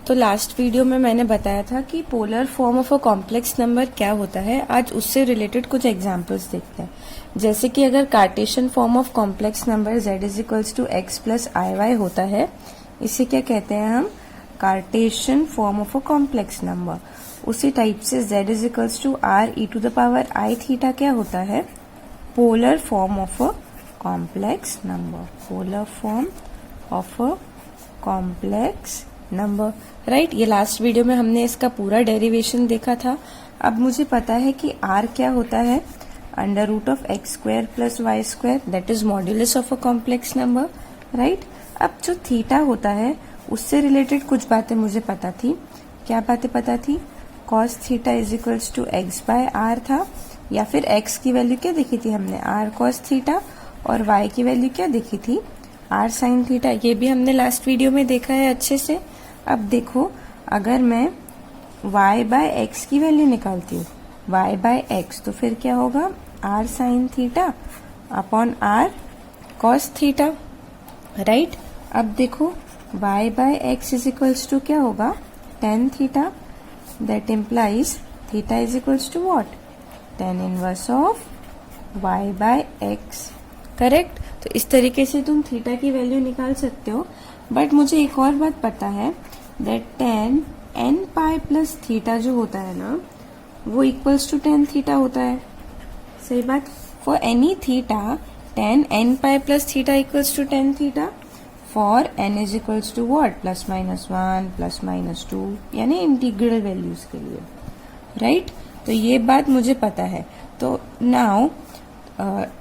तो last video में मैंने बताया था कि polar form of a complex number क्या होता है। आज उससे रिलेटेड कुछ एग्जांपल्स देखते हैं। जैसे कि अगर Cartesian form of complex number z is equals to x plus i y होता है, इसे क्या कहते हैं हम? Cartesian form of a complex number. उसी टाइप से z is equals to r e to the power i theta क्या होता है? Polar form of a complex number. Polar form of a complex number, right. ये last video में हमने इसका पूरा डेरिवेशन देखा था। अब मुझे पता है कि r क्या होता है? Under root of x square plus y square, that is modulus of a complex number, right. अब जो थीटा होता है उससे रिलेटेड कुछ बातें मुझे पता थी। क्या बातें पता थी? Cos theta is equals to x by r था, या फिर x की वैल्यू क्या देखी थी हमने? r कॉस थीटा, और y की वैल्यू क्या देखी थी? r sine theta. ये भी हमने लास्ट वीडियो में देखा है अच्छे से। अब देखो, अगर मैं y बाय एक्स की वैल्यू निकालती हूँ, y बाय एक्स, तो फिर क्या होगा? r sine theta upon r cos theta, right. अब देखो, y by x is equals to क्या होगा? tan theta. That implies theta is equals to what? tan inverse of y by x, correct. तो इस तरीके से तुम थीटा की वैल्यू निकाल सकते हो। बट मुझे एक और बात पता है, that tan n pi plus theta जो होता है ना, वो इक्वल्स टू tan थीटा होता है। सही बात। For any theta tan n pi plus theta equals to tan theta. For n is equals to what? Plus minus 1 plus minus 2, यानी इंटीग्रल वैल्यूज के लिए, राइट। तो ये बात मुझे पता है। तो now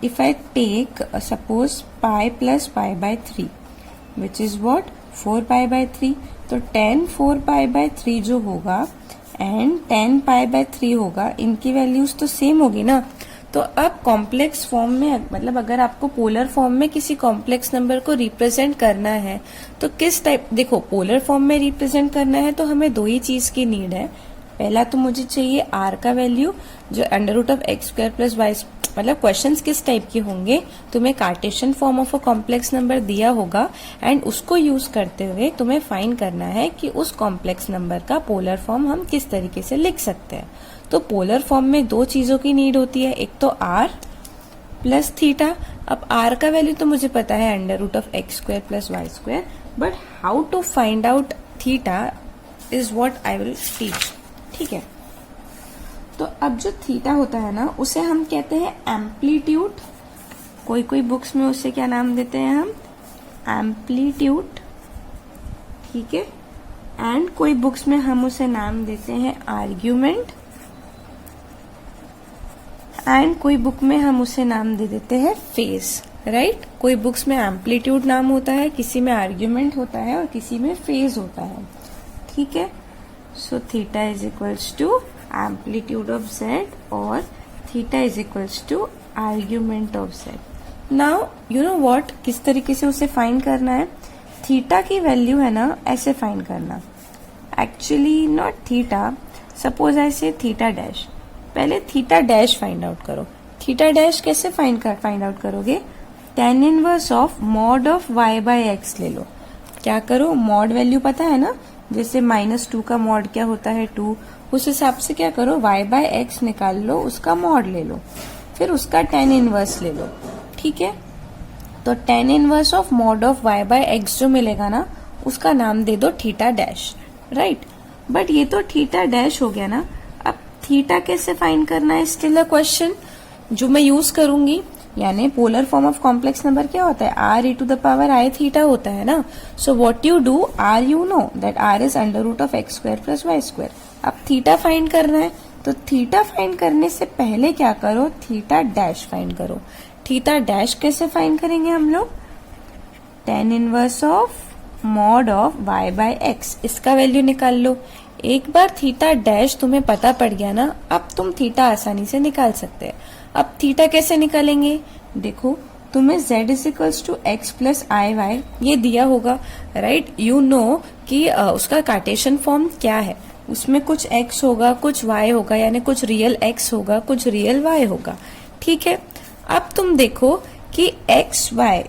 if I take suppose pi plus pi by 3 which is what? 4 pi by 3, तो tan 4 pi by 3 जो होगा and tan pi by 3 होगा, इनकी वैल्यूज तो सेम होगी ना। तो अब कॉम्प्लेक्स फॉर्म में, मतलब अगर आपको पोलर फॉर्म में किसी कॉम्प्लेक्स नंबर को रिप्रेजेंट करना है तो किस टाइप? देखो, पोलर फॉर्म में रिप्रेजेंट करना है तो हमें दो ही चीज की नीड है। पहला तो मुझे चाहिए r का वैल्यू जो under root of x square plus y, मतलब क्वेश्चंस किस टाइप के होंगे? तुम्हें Cartesian form of a complex number दिया होगा एंड उसको यूज करते हुए तुम्हें फाइंड करना है कि उस कॉम्प्लेक्स नंबर का पोलर फॉर्म हम किस तरीके से लिख सकते हैं। तो पोलर फॉर्म में दो चीजों की नीड होती है, एक तो r प्लस थीटा। अब r का वैल्यू तो मुझे पता है under root of x square plus y square, but how to find out theta is what I will teach, ठीक है। तो अब जो थीटा होता है ना, उसे हम कहते हैं एम्पलीट्यूड। कोई कोई बुक्स में उसे क्या नाम देते हैं हम? एम्पलीट्यूड, ठीक है। एंड कोई बुक्स में हम उसे नाम देते हैं आर्ग्यूमेंट, एंड कोई बुक में हम उसे नाम दे देते हैं फेज, राइट। कोई बुक्स में एम्पलीट्यूड नाम होता है, किसी में आर्ग्यूमेंट होता है और किसी में फेज होता है, ठीक है। So theta is equals to amplitude of z और theta is equals to argument of z. Now you know what? किस तरीके से उसे फाइंड करना है? थीटा की वैल्यू है ना, ऐसे फाइंड करना। Actually not theta, suppose I say theta dash. पहले थीटा डैश फाइंड आउट करो। थीटा डैश कैसे फाइंड आउट करोगे? tan inverse of mod of y by x ले लो। क्या करो? मॉड वैल्यू पता है ना, जैसे -2 का मॉड क्या होता है? 2। उस हिसाब से क्या करो? y बाय एक्स निकाल लो, उसका मॉड ले लो, फिर उसका tan इनवर्स ले लो, ठीक है। तो tan inverse of mod of y by x जो मिलेगा ना, उसका नाम दे दो थीटा डैश, राइट। बट ये तो थीटा डैश हो गया ना। अब थीटा कैसे फाइंड करना है? Still a question. जो मैं यूज करूंगी, यानी polar form of complex number क्या होता है? r e to the power i theta होता है ना। So what you do, r you know that r is under root of x square plus y square. अब theta find करना है, तो थीटा फाइंड करने से पहले क्या करो? थीटा डैश फाइंड करो। थीटा डैश कैसे फाइंड करेंगे हम लोग? tan inverse of mod of y by x, इसका वैल्यू निकाल लो। एक बार थीटा डैश तुम्हें पता पड़ गया ना, अब तुम थीटा आसानी से निकाल सकते हैं। अब थीटा कैसे निकालेंगे? देखो, तुम्हें z is equals to x plus i y ये दिया होगा, राइट। यू नो कि उसका कार्टेशियन फॉर्म क्या है। उसमें कुछ x होगा, कुछ y होगा, यानी कुछ रियल x होगा, कुछ रियल y होगा, ठीक है। अब तुम देखो कि x y,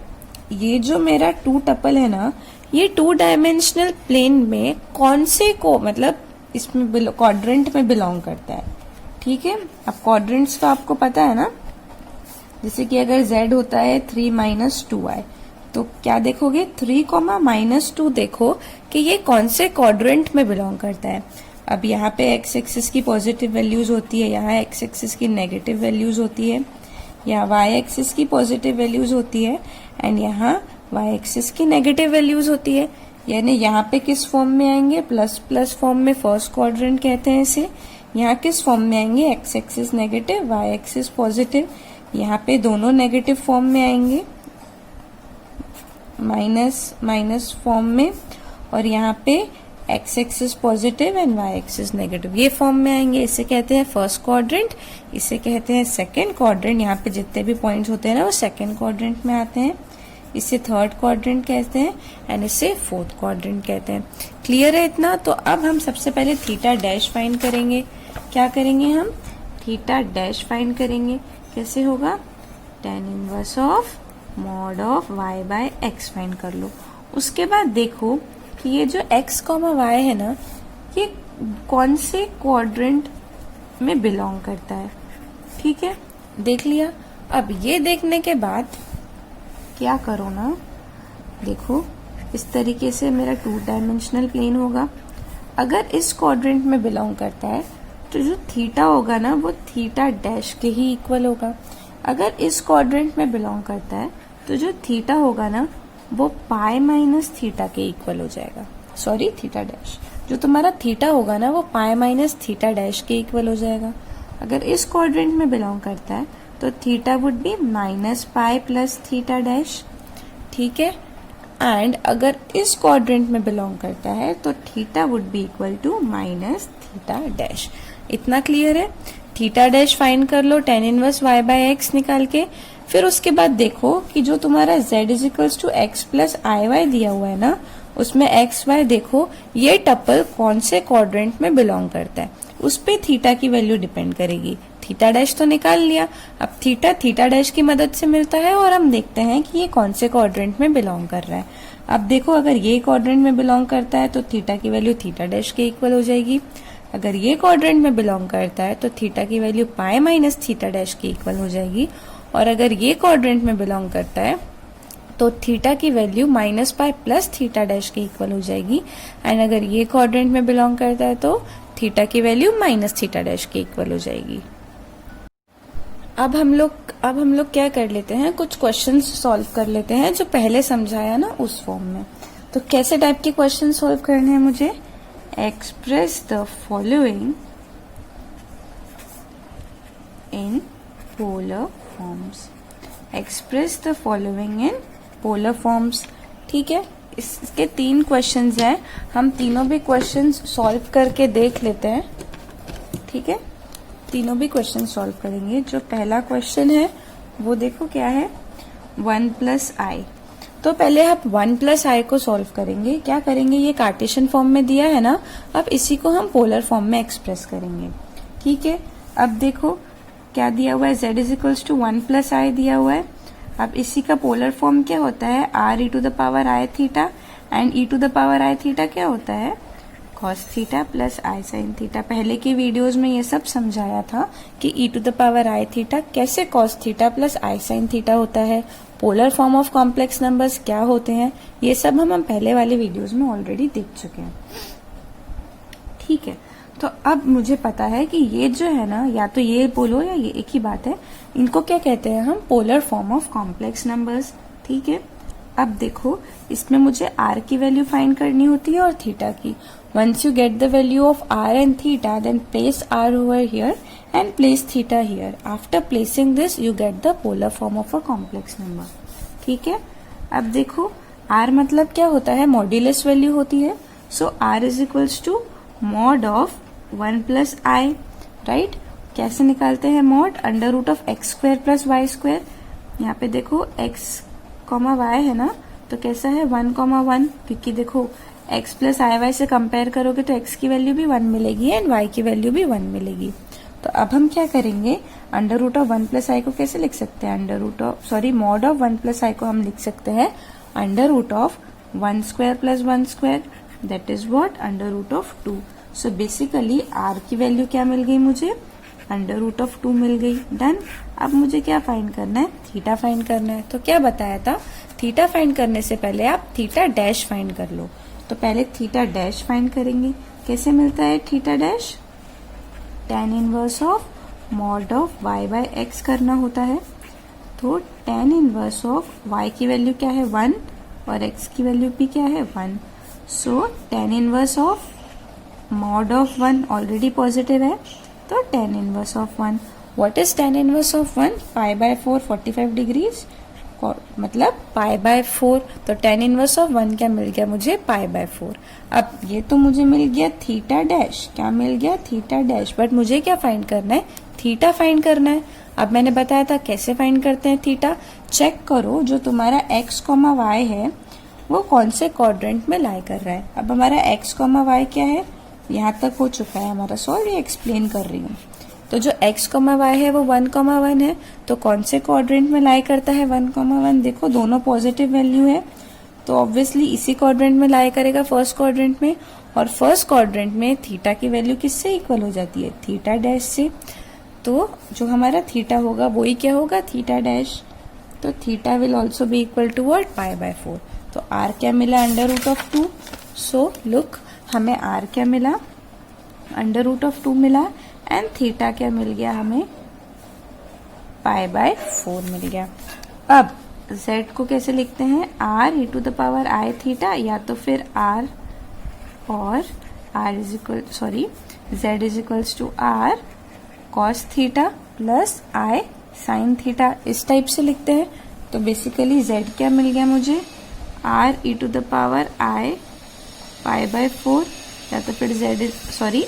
ये जो मेरा 2 टपल है ना, ये 2 डायमेंशनल प्लेन में कौन से को मतलब इसमें क्वाड्रेंट में बिलोंग करता है। ठीक है, अब क्वाड्रेंट्स तो आपको पता है ना, जैसे कि अगर z होता है 3 माइनस 2i, तो क्या देखोगे 3 कोमा माइनस 2 देखो कि ये कौन से क्वाड्रेंट में बिलोंग करता है। अब यहाँ पे x एक्सिस की पॉजिटिव वैल्यूज होती है, यहाँ x एक्सिस की नेगेटिव वैल्यूज होती है, यहाँ y एक्सिस की पॉजिटिव वैल्यूज होती है एंड यहाँ y एक्सिस की नेगेटिव वैल्यूज होती है। यानी यहाँ पे किस फॉर्म में आएंगे, प्लस प्लस फॉर्म में फर्स्ट क्वाड्रेंट कहते हैं इसे। यहाँ किस फॉर्म में आएंगे, x axis negative y axis positive. यहाँ पे दोनों नेगेटिव फॉर्म में आएंगे, माइनस माइनस फॉर्म में, और यहाँ पे x axis positive and y axis negative ये फॉर्म में आएंगे। इसे कहते हैं फर्स्ट क्वाड्रेंट, इसे कहते हैं सेकंड क्वाड्रेंट। यहाँ पे जितने भी पॉइंट्स होते हैं ना वो सेकंड क्वाड्रेंट में आते हैं। इसे थर्ड क्वाड्रेंट कहते हैं एंड इसे फोर्थ क्वाड्रेंट कहते हैं। क्लियर है इतना? तो अब हम सबसे पहले थीटा डैश फाइंड करेंगे। क्या करेंगे हम? थीटा डैश फाइंड करेंगे। कैसे होगा? tan inverse of mod of y by x find कर लो। उसके बाद देखो कि ये जो x कॉमा y है ना, ये कौन से क्वाड्रेंट में बिलोंग करता है। ठीक है, देख लिया। अब ये देखने के बाद क्या करो ना, देखो इस तरीके से मेरा 2 डायमेंशनल प्लेन होगा। अगर इस क्वाड्रेंट में बिलोंग करता है तो जो थीटा होगा ना वो थीटा डैश के ही इक्वल होगा। अगर इस क्वाड्रेंट में बिलोंग करता है तो जो थीटा होगा ना वो पाई माइनस थीटा के इक्वल हो जाएगा। सॉरी, थीटा डैश, जो तुम्हारा थीटा होगा ना वो पाई माइनस थीटा डैश के इक्वल हो जाएगा। अगर इस क्वाड्रेंट में बिलोंग करता है तो theta would B minus pi plus theta dash. ठीक है, एंड अगर इस क्वाड्रेंट में बिलोंग करता है तो theta would be equal to minus theta dash. इतना क्लियर है? थीटा डैश फाइंड कर लो tan inverse y by x निकाल के। फिर उसके बाद देखो कि जो तुम्हारा z is equals to x plus i y दिया हुआ है ना, उसमें x y देखो ये टपल कौन से क्वाड्रेंट में बिलोंग करता है, उस पे थीटा की वैल्यू डिपेंड करेगी। थीटा डैश तो निकाल लिया, अब थीटा थीटा डैश की मदद से मिलता है और हम देखते हैं कि ये कौन से क्वाड्रेंट में बिलोंग कर रहा है। अब देखो अगर ये क्वाड्रेंट में बिलोंग करता है तो थीटा की वैल्यू थीटा डैश के इक्वल हो जाएगी। अगर ये क्वाड्रेंट में बिलोंग करता है तो थीटा की value pi minus theta dash की इक्वल हो जाएगी। और अगर ये क्वाड्रेंट में बिलोंग करता है तो थीटा की value minus pi plus theta dash के इक्वल हो जाएगी। एंड अगर ये क्वाड्रेंट में बिलोंग करता है तो थीटा की वैल्यू माइनस थीटा डैश के इक्वल हो जाएगी। अब हम लोग क्या कर लेते हैं, कुछ क्वेश्चंस सॉल्व कर लेते हैं जो पहले समझाया ना उस फॉर्म में। तो कैसे टाइप के क्वेश्चन सॉल्व करने हैं मुझे? Express the following in polar forms. Express the following in polar forms. ठीक है, इसके 3 क्वेश्चंस हैं, हम तीनों भी क्वेश्चंस सॉल्व करके देख लेते हैं। ठीक है, तीनों भी क्वेश्चन सॉल्व करेंगे। जो पहला क्वेश्चन है वो देखो क्या है, 1 प्लस आई। तो पहले आप 1 प्लस आई को सॉल्व करेंगे। क्या करेंगे, ये कार्टेशियन फॉर्म में दिया है ना, अब इसी को हम पोलर फॉर्म में एक्सप्रेस करेंगे। ठीक है, अब देखो क्या दिया हुआ है, z is equals to 1 plus i दिया हुआ है। अब इसी का पोलर फॉर्म क्या होता है, r e to the power i theta, and e to the power i theta क्या होता है, cos theta plus i sine theta. पहले की वीडियोस में ये सब समझाया था कि e to the power i theta कैसे cos theta plus i sine theta होता है, polar form of complex numbers क्या होते हैं, ये सब हम पहले वाले वीडियोस में ऑलरेडी देख चुके हैं। ठीक है, तो अब मुझे पता है कि ये जो है ना, या तो ये बोलो या ये एक ही बात है, इनको क्या कहते हैं हम, polar form of complex numbers. ठीक है, अब देखो इसमें मुझे r की वैल्यू फाइंड करनी होती है और थीटा की। Once you get the value of r and theta, then place r over here and place theta here. After placing this, you get the polar form of a complex number. ठीक है, अब देखो r मतलब क्या होता है, modulus value होती है। So r is equals to mod of 1 plus i, right? कैसे निकालते हैं mod, under root of x square plus y square. यहाँ पे देखो x कॉमा y है ना, तो कैसा है 1 कॉमा 1, क्योंकि देखो x प्लस आई वाई से कंपेयर करोगे तो x की वैल्यू भी 1 मिलेगी एंड y की वैल्यू भी 1 मिलेगी। तो अब हम क्या करेंगे, under root of 1 plus i को कैसे लिख सकते हैं, under root of mod of 1 plus i को हम लिख सकते हैं under root of 1 square plus 1 square, that is what? Under root of 2. So basically r की वैल्यू क्या मिल गई मुझे? अंडर रूट ऑफ 2 मिल गई. डन. अब मुझे क्या फाइंड करना है? थीटा फाइंड करना है. तो क्या बताया था? थीटा फाइंड करने से पहले आप थीटा डैश फाइंड कर लो. तो पहले थीटा डैश फाइंड करेंगे. कैसे मिलता है theta dash? tan inverse of mod of y by x करना होता है. तो tan इनवर्स ऑफ y की वैल्यू क्या है? 1 और x की वैल्यू भी क्या है? 1. सो tan inverse of mod of 1 already positive है, तो tan inverse of 1. What is tan inverse of 1? Pi by 4 45 degrees, मतलब पाई बाय 4. तो tan इनवर्स ऑफ 1 क्या मिल गया मुझे? पाई बाय 4. अब ये तो मुझे मिल गया थीटा डैश. क्या मिल गया? Theta dash. बट मुझे क्या फाइंड करना है? थीटा फाइंड करना है. अब मैंने बताया था कैसे फाइंड करते हैं थीटा. चेक करो जो तुम्हारा x, y है वो कौन से क्वाड्रेंट में लाई कर रहा है. अब हमारा x, y क्या है? यहाँ तक हो चुका है हमारा सॉल्व, ये एक्सप्लेन कर रही हूँ. तो जो x, y है वो 1, 1 है. तो कौन से क्वाड्रेंट में लाई करता है 1, 1? देखो दोनों पॉजिटिव वैल्यू है, तो ऑब्वियसली इसी क्वाड्रेंट में लाई करेगा, फर्स्ट क्वाड्रेंट में. और फर्स्ट क्वाड्रेंट में थीटा की वैल्यू किससे इक्वल हो जाती है? थीटा डैश से. तो जो हमारा थीटा होगा वही क्या होगा? Theta dash. तो theta will also be equal to what? Pi by 4. तो r क्या मिला? Under root of 2. So look, हमें r क्या मिला? अंडर रूट ऑफ 2 मिला. एंड थीटा क्या मिल गया हमें? पाई बाय 4 मिल गया. अब z को कैसे लिखते हैं? r e to the power i theta, या तो फिर r और z is equals to r cos theta plus i sin theta, इस टाइप से लिखते हैं. तो बेसिकली z क्या मिल गया मुझे? r e to the power i pi by 4, या तो फिर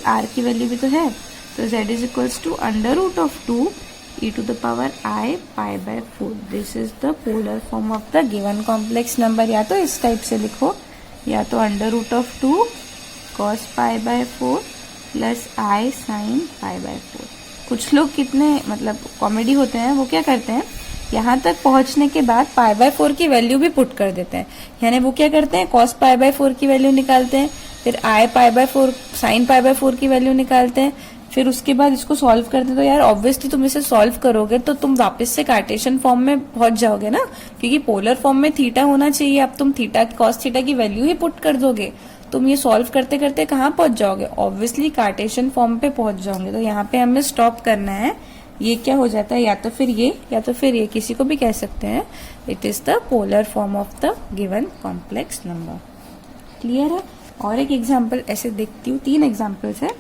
r की वैल्यू भी तो है, तो z is equals to under root of 2 e to the power i pi by 4. This is the polar form of the given complex number. या तो इस टाइप से लिखो, या तो under root of 2 cos pi by 4 plus i sin pi by 4. कुछ लोग कितने मतलब कॉमेडी होते हैं, वो क्या करते हैं, यहाँ तक पहुंचने के बाद पाई बाय 4 की वैल्यू भी पुट कर देते हैं. यानी वो क्या करते हैं, cos पाई बाय 4 की वैल्यू निकालते हैं, फिर i pi by 4 sin pi by 4 की वैल्यू निकालते हैं, फिर उसके बाद इसको सॉल्व करते हैं. तो यार ऑब्वियसली तुम इसे सॉल्व करोगे तो तुम वापस से कार्टेशियन फॉर्म में पहुंच जाओगे ना, क्योंकि पोलर फॉर्म में थीटा होना चाहिए. अब तुम थीटा cos थीटा की वैल्यू ही पुट कर दोगे, तुम ये सॉल्व करते करते कहाँ पहुंच जाओगे? ऑब्वियसली कार्टेशियन फॉर्म पे पहुंच जाओगे. तो यहाँ पे हमें स्टॉप करना है. ये क्या हो जाता है, या तो फिर ये या तो फिर ये, किसी को भी कह सकते हैं. It is the polar form of the given complex number. Clear है? और एक एग्जाम्पल ऐसे देखती हूँ, 3 एग्जाम्पल्स है.